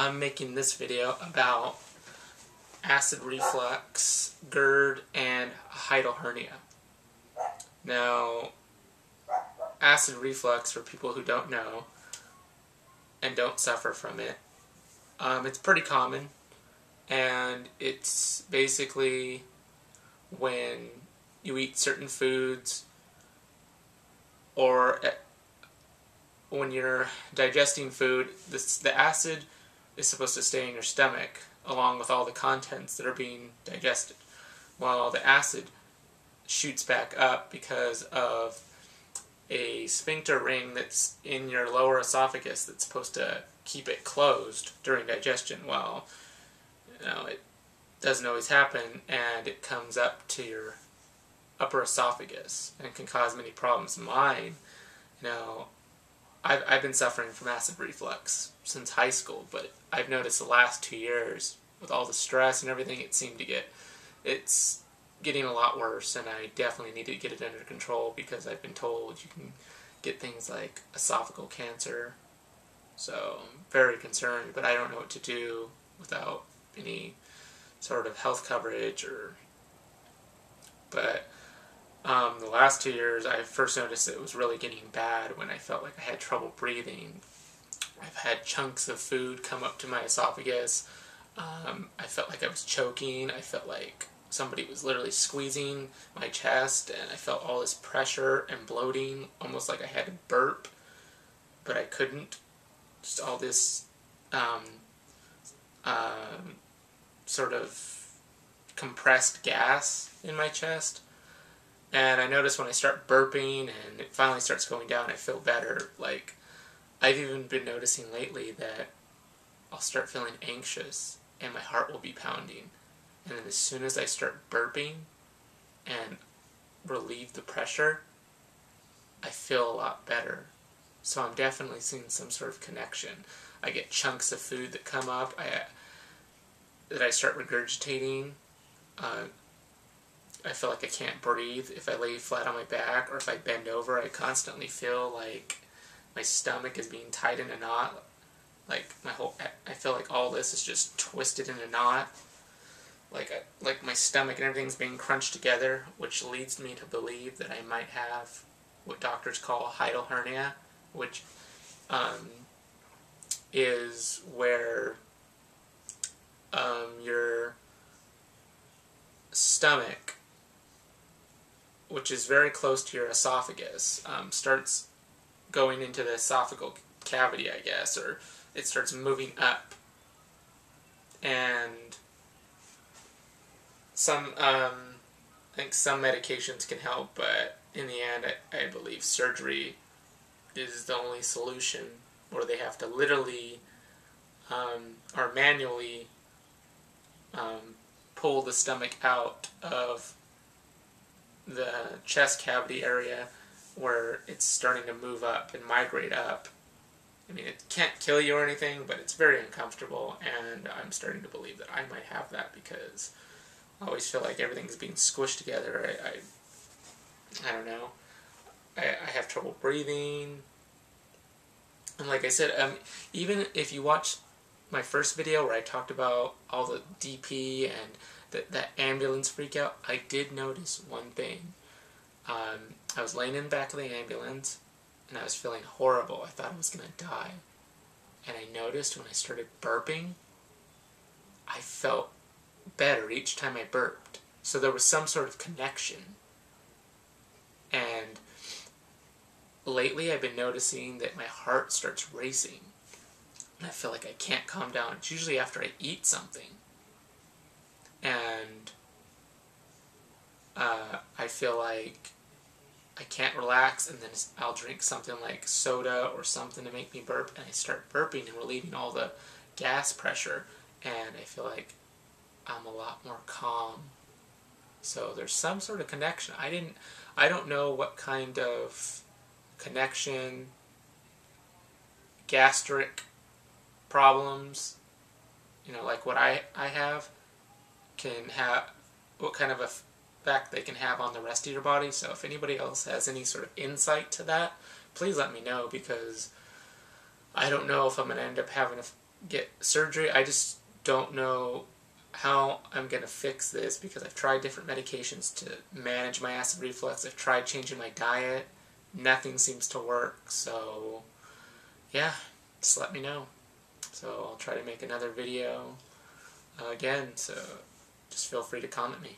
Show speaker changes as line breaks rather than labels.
I'm making this video about acid reflux, Gerd, and hiatal hernia. Now, acid reflux, for people who don't know and don't suffer from it, it's pretty common, and it's basically when you eat certain foods or when you're digesting food, the acid is supposed to stay in your stomach along with all the contents that are being digested. Well, the acid shoots back up because of a sphincter ring that's in your lower esophagus that's supposed to keep it closed during digestion. Well, it doesn't always happen, and it comes up to your upper esophagus and can cause many problems. Mine, I've been suffering from acid reflux since high school, but I've noticed the last 2 years, with all the stress and everything, it's getting a lot worse, and I definitely need to get it under control because I've been told you can get things like esophageal cancer. So I'm very concerned, but I don't know what to do without any sort of health coverage. But the last 2 years, I first noticed it was really getting bad when I felt like I had trouble breathing. I've had chunks of food come up to my esophagus. I felt like I was choking. I felt like somebody was literally squeezing my chest, and I felt all this pressure and bloating, almost like I had to burp, but I couldn't. Just all this sort of compressed gas in my chest. And I notice when I start burping and it finally starts going down, I feel better. Like, I've even been noticing lately that I'll start feeling anxious and my heart will be pounding. And then as soon as I start burping and relieve the pressure, I feel a lot better. So I'm definitely seeing some sort of connection. I get chunks of food that come up that I start regurgitating. I feel like I can't breathe if I lay flat on my back, or if I bend over, I constantly feel like my stomach is being tied in a knot. Like I feel like all this is just twisted in a knot. Like my stomach and everything's being crunched together, which leads me to believe that I might have what doctors call hiatal hernia, which is where your stomach, which is very close to your esophagus, starts going into the esophageal cavity, I guess, or it starts moving up. And I think some medications can help, but in the end, I believe surgery is the only solution, where they have to literally or manually pull the stomach out of the chest cavity area where it's starting to move up and migrate up. I mean, it can't kill you or anything, but it's very uncomfortable, and I'm starting to believe that I might have that because I always feel like everything's being squished together. I don't know. I have trouble breathing. And like I said, even if you watch my first video where I talked about all the DP and that ambulance freak out, I did notice one thing. I was laying in the back of the ambulance, and I was feeling horrible. I thought I was going to die. And I noticed when I started burping, I felt better each time I burped. So there was some sort of connection. And lately I've been noticing that my heart starts racing. And I feel like I can't calm down. It's usually after I eat something. And I feel like I can't relax, and then I'll drink something like soda or something to make me burp, and I start burping and relieving all the gas pressure, and I feel like I'm a lot more calm. So there's some sort of connection. I don't know what kind of connection gastric problems, like what I have, can have, what kind of effect they can have on the rest of your body. So if anybody else has any sort of insight to that, please let me know, because I don't know if I'm going to end up having get surgery. I just don't know how I'm going to fix this because I've tried different medications to manage my acid reflux. I've tried changing my diet. Nothing seems to work. So, yeah, just let me know. So I'll try to make another video again, so just feel free to comment me.